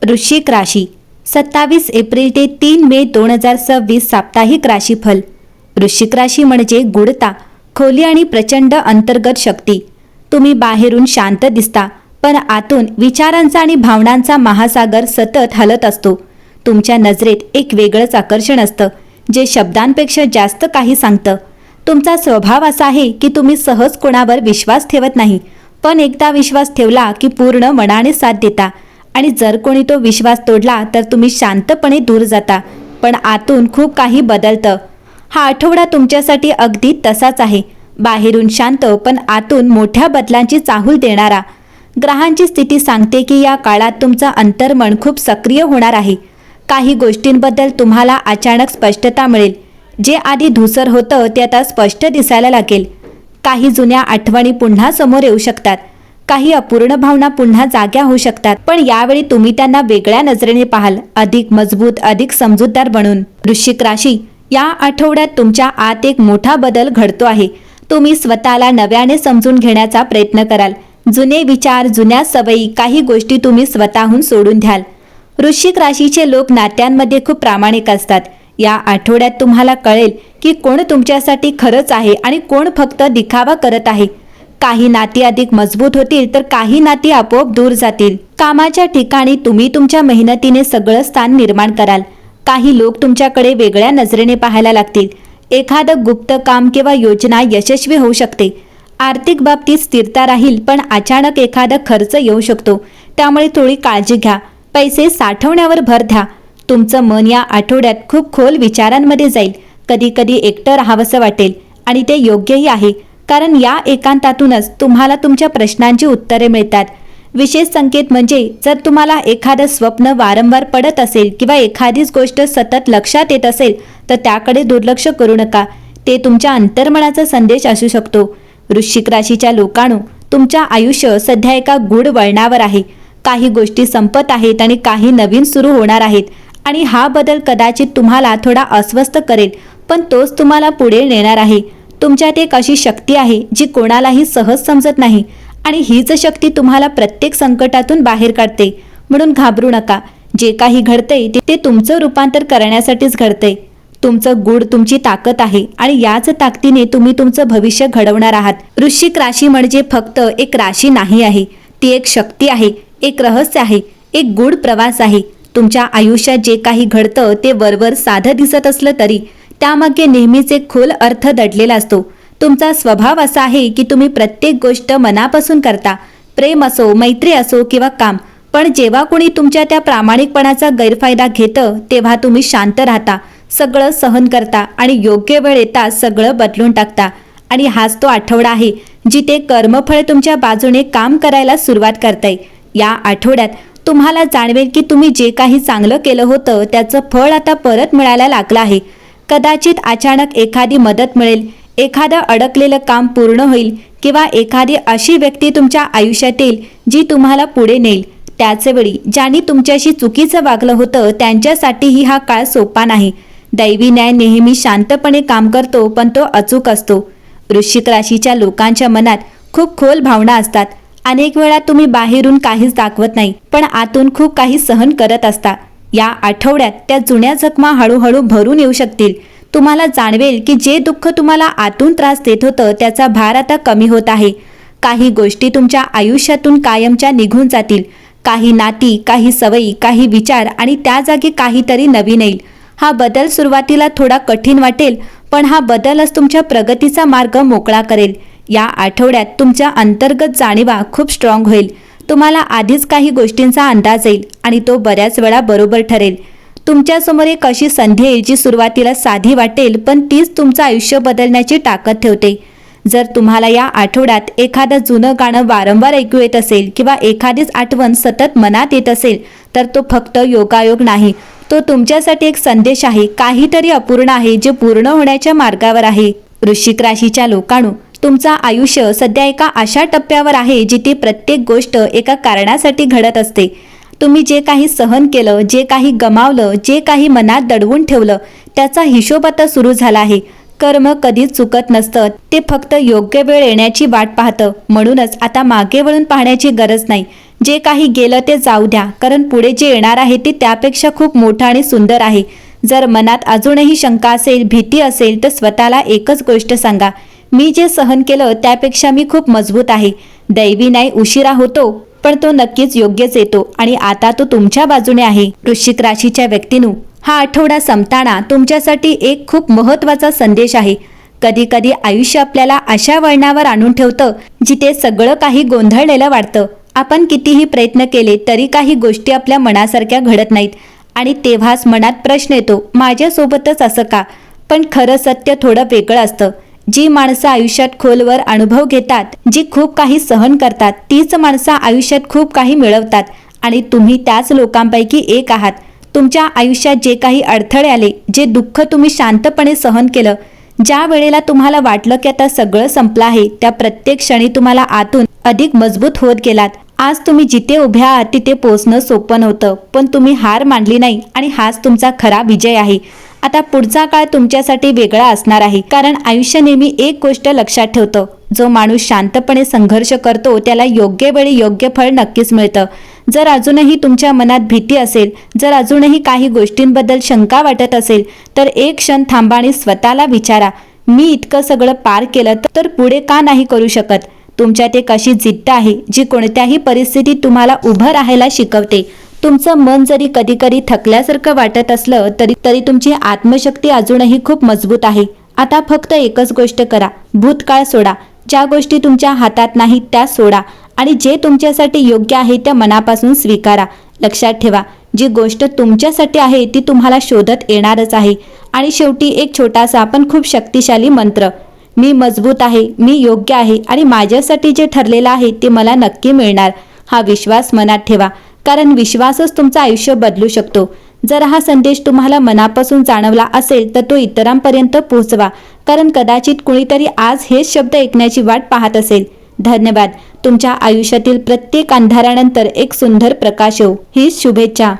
वृश्चिक राशी 27 एप्रिल ते 3 मे 2026 साप्ताहिक राशीफल। वृश्चिक राशी म्हणजे गूढता, खोली आणि प्रचंड अंतर्गत शक्ती। तुम्ही बाहेरून शांत दिसता, पण आतून विचारांचा आणि भावनांचा महासागर सतत हलत असतो। तुमच्या नजरेत एक वेगळंच आकर्षण असतं, जे शब्दांपेक्षा जास्त काही सांगतं। तुमचा स्वभाव असा आहे की तुम्ही सहज कोणावर विश्वास ठेवत नाही, पण एकदा विश्वास ठेवला की पूर्ण मनाने साथ देता। आणि जर कोणी तो विश्वास तोडला तर तुम्ही शांतपणे दूर जाता, पण आतून खूप काही बदलतं। हा आठवडा तुमच्यासाठी अगदी तसाच आहे, बाहेरून शांत पण आतून मोठ्या बदलांची चाहूल देणारा। ग्रहांची स्थिती सांगते की या काळात तुमचं अंतर्मन खूप सक्रिय होणार आहे। काही गोष्टींबद्दल तुम्हाला अचानक स्पष्टता मिळेल। जे आधी धूसर होतं ते आता स्पष्ट दिसायला लागेल। काही जुन्या आठवणी पुन्हा समोर येऊ शकतात, काही अपूर्ण भावना पुन्हा जाग्या होऊ शकतात, पण यावेळी तुम्ही त्यांना वेगळ्या नजरेने पाहाल, अधिक मजबूत, अधिक समजूतदार बनून। वृश्चिक राशी, या आठवड्यात तुमच्या आत एक मोठा बदल घडतो आहे। तुम्ही स्वतःला नव्याने समजून घेण्याचा प्रयत्न कराल। जुने विचार, जुन्या सवयी, काही गोष्टी तुम्ही स्वतःहून सोडून द्याल। वृश्चिक राशीचे लोक नात्यांमध्ये खूप प्रामाणिक असतात। या आठवड्यात तुम्हाला कळेल की कोण तुमच्यासाठी खरंच आहे आणि कोण फक्त दिखावा करत आहे। काही नाती अधिक मजबूत होतील तर काही नाती आपोआप दूर जातील। कामाच्या ठिकाणी तुम्ही तुमच्या मेहनतीने सगळं स्थान निर्माण कराल। काही लोक तुमच्याकडे वेगळ्या नजरेने पाहायला लागतील। एखादं गुप्त काम किंवा योजना यशस्वी होऊ शकते। आर्थिक बाबतीत स्थिरता राहील, पण अचानक एखादा खर्च येऊ शकतो, त्यामुळे थोडी काळजी घ्या। पैसे साठवण्यावर भर द्या। तुमचं मन या आठवड्यात खूप खोल विचारांमध्ये जाईल। कधी कधी एकटं राहावंसं वाटेल, आणि ते योग्यही आहे, कारण या एकांतातूनच तुम्हाला तुमच्या प्रश्नांची उत्तरे मिळतात। विशेष संकेत म्हणजे जर तुम्हाला एखादं स्वप्न वारंवार पडत असेल किंवा एखादीच गोष्ट सतत लक्षात येत असेल तर त्याकडे दुर्लक्ष करू नका। ते तुमच्या अंतर्मनाचा संदेश असू शकतो। वृश्चिक राशीच्या लोकांनो, तुमच्या आयुष्य सध्या एका गूढ वळणावर आहे। काही गोष्टी संपत आहेत आणि काही नवीन सुरू होणार आहेत, आणि हा बदल कदाचित तुम्हाला थोडा अस्वस्थ करेल, पण तोच तुम्हाला पुढे नेणार आहे। तुमच्यात एक अशी शक्ती आहे जी कोणालाही सहज समजत नाही, आणि हीच शक्ती तुम्हाला प्रत्येक संकटातून बाहेर काढते। म्हणून घाबरू नका। जे काही घडतंय ते तुमचं रूपांतर करण्यासाठीच घडतंय। तुमचं गूढ तुमची ताकद आहे, आणि याच ताकदीने तुम्ही तुमचं भविष्य घडवणार आहात। वृश्चिक राशी म्हणजे फक्त एक राशी नाही आहे, ती एक शक्ती आहे, एक रहस्य आहे, एक गूढ प्रवास आहे। तुमच्या आयुष्यात जे काही घडतं ते वरवर साधं दिसत असलं तरी त्यामागे नेहमीच एक खोल अर्थ दडलेला असतो। तुमचा स्वभाव असा आहे की तुम्ही प्रत्येक गोष्ट मनापासून करता, प्रेम असो, मैत्री असो किंवा काम। पण जेव्हा कोणी तुमच्या त्या प्रामाणिकपणाचा गैरफायदा घेतं तेव्हा तुम्ही शांत राहता, सगळं सहन करता, आणि योग्य वेळ येताच सगळं बदलून टाकता। आणि हाच तो आठवडा आहे जिथे कर्मफळ तुमच्या बाजूने काम करायला सुरुवात करतंय। या आठवड्यात तुम्हाला जाणवेल की तुम्ही जे काही चांगलं केलं होतं त्याचं फळ आता परत मिळायला लागलं आहे। कदाचित अचानक एखादी मदत मिळेल, एखादं अडकलेलं काम पूर्ण होईल, किंवा एखादी अशी व्यक्ती तुमच्या आयुष्यात येईल जी तुम्हाला पुढे नेईल। त्याचवेळी ज्यांनी तुमच्याशी चुकीचं वागलं होतं त्यांच्यासाठीही हा काळ सोपा नाही। दैवी न्याय नेहमी शांतपणे काम करतो, पण तो अचूक असतो। वृश्चिक राशीच्या लोकांच्या मनात खूप खोल भावना असतात। अनेक वेळा तुम्ही बाहेरून काहीच दाखवत नाही, पण आतून खूप काही सहन करत असता। या आठवड्यात त्या जुन्या जखमा हळूहळू भरून येऊ शकतील। तुम्हाला जाणवेल की जे दुःख तुम्हाला आतून त्रास देत होतं त्याचा भार आता कमी होत आहे। काही गोष्टी तुमच्या आयुष्यातून कायमच्या निघून जातील। काही नाती, काही सवयी, काही विचार, आणि त्या जागी काहीतरी नवीन येईल। हा बदल सुरुवातीला थोडा कठीण वाटेल, पण हा बदलच तुमच्या प्रगतीचा मार्ग मोकळा करेल। या आठवड्यात तुमच्या अंतर्गत जाणीवा खूप स्ट्रॉंग होईल। तुम्हाला आधीच काही गोष्टींचा अंदाज येईल, आणि तो बऱ्याच वेळा बरोबर ठरेल। तुमच्यासमोर एक अशी संधी येईल जी सुरुवातीला साधी वाटेल, पण तीच तुमचं आयुष्य बदलण्याची ताकद ठेवते। जर तुम्हाला या आठवड्यात एखादं जुनं गाणं वारंवार ऐकू येत असेल, किंवा एखादीच आठवण सतत मनात येत असेल, तर तो फक्त योगायोग नाही, तो तुमच्यासाठी एक संदेश आहे। काहीतरी अपूर्ण आहे जे पूर्ण होण्याच्या मार्गावर आहे। वृश्चिक राशीच्या लोकांनो, तुमचं आयुष्य सध्या एका अशा टप्प्यावर आहे जिथे प्रत्येक गोष्ट एका कारणासाठी घडत असते। तुम्ही जे काही सहन केलं, जे काही गमावलं, जे काही मनात दडवून ठेवलं, त्याचा हिशोब आता सुरू झाला आहे। कर्म कधीच चुकत नसतं, ते फक्त योग्य वेळ येण्याची वाट पाहतं। म्हणूनच आता मागे वळून पाहण्याची गरज नाही। जे काही गेलं ते जाऊ द्या, कारण पुढे जे येणार आहे ते त्यापेक्षा खूप मोठं आणि सुंदर आहे. जर मनात अजूनही शंका असेल, भीती असेल, तर स्वतःला एकच गोष्ट सांगा, मी जे सहन केलं त्यापेक्षा मी खूप मजबूत आहे. दैवी न्याय उशिरा होतो, पण तो नक्कीच योग्यच येतो आणि आता तो तुमच्या बाजूने आहे. वृश्चिक राशीच्या व्यक्तींनो, हा आठवडा संपताना तुमच्यासाठी एक खूप महत्त्वाचा संदेश आहे. कधी कधी आयुष्य आपल्याला अशा वळणावर आणून ठेवतं जिथे सगळं काही गोंधळलेलं वाटतं. आपण कितीही प्रयत्न केले तरी काही गोष्टी आपल्या मनासारख्या घडत नाहीत आणि तेव्हाच मनात प्रश्न येतो, माझ्यासोबतच असं का? पण खरं सत्य थोडं वेगळं असतं. जी माणसं आयुष्यात खोलवर अनुभव घेतात, जी खूप काही सहन करतात, तीच माणसं आयुष्यात खूप काही मिळवतात आणि तुम्ही त्याच लोकांपैकी एक आहात. तुमच्या आयुष्यात जे काही अडथळे आले, जे दुःख तुम्ही शांतपणे सहन केलं, ज्या वेळेला तुम्हाला वाटलं की आता सगळं संपलं आहे, त्या प्रत्येक क्षणी तुम्हाला आतून अधिक मजबूत होत गेलात. आज तुम्ही जिथे उभ्या आहात तिथे पोहोचणं सोपं नव्हतं, पण तुम्ही हार मानली नाही आणि हाच तुमचा खरा विजय आहे. आता पुढचा काळ तुमच्यासाठी वेगळा असणार आहे, कारण आयुष्य नेहमी एक गोष्ट लक्षात ठेवतं, जो माणूस शांतपणे संघर्ष करतो त्याला योग्य वेळी योग्य फळ नक्कीच मिळतं. जर अजूनही तुमच्या मनात भीती असेल, जर अजूनही काही गोष्टींबद्दल शंका वाटत असेल, तर एक क्षण थांबा आणि स्वतःला विचारा, मी इतकं सगळं पार केलं तर पुढे का नाही करू शकत? तुमच्यात एक अशी जिद्द आहे जी कोणत्याही परिस्थितीत तुम्हाला उभं राहायला शिकवते. तुमचं मन जरी कधी कधी थकल्यासारखं वाटत असलं तरी तुमची आत्मशक्ती अजूनही खूप मजबूत आहे. आता फक्त एकच गोष्ट करा, भूतकाळ सोडा. ज्या गोष्टी तुमच्या हातात नाहीत त्या सोडा आणि जे तुमच्यासाठी योग्य आहे त्या मनापासून स्वीकारा. लक्षात ठेवा, जी गोष्ट तुमच्यासाठी आहे ती तुम्हाला शोधत येणारच आहे. आणि शेवटी एक छोटासा पण खूप शक्तिशाली मंत्र, मी मजबूत आहे, मी योग्य आहे आणि माझ्यासाठी जे ठरलेलं आहे ते मला नक्की मिळणार. हा विश्वास मनात ठेवा, कारण विश्वासच तुमचं आयुष्य बदलू शकतो. जर हा संदेश तुम्हाला मनापासून जाणवला असेल तर तो इतरांपर्यंत पोहोचवा, कारण कदाचित कुणीतरी आज हेच शब्द ऐकण्याची वाट पाहत असेल. धन्यवाद. तुमच्या आयुष्यातील प्रत्येक अंधारानंतर एक सुंदर प्रकाश येऊ, हीच शुभेच्छा.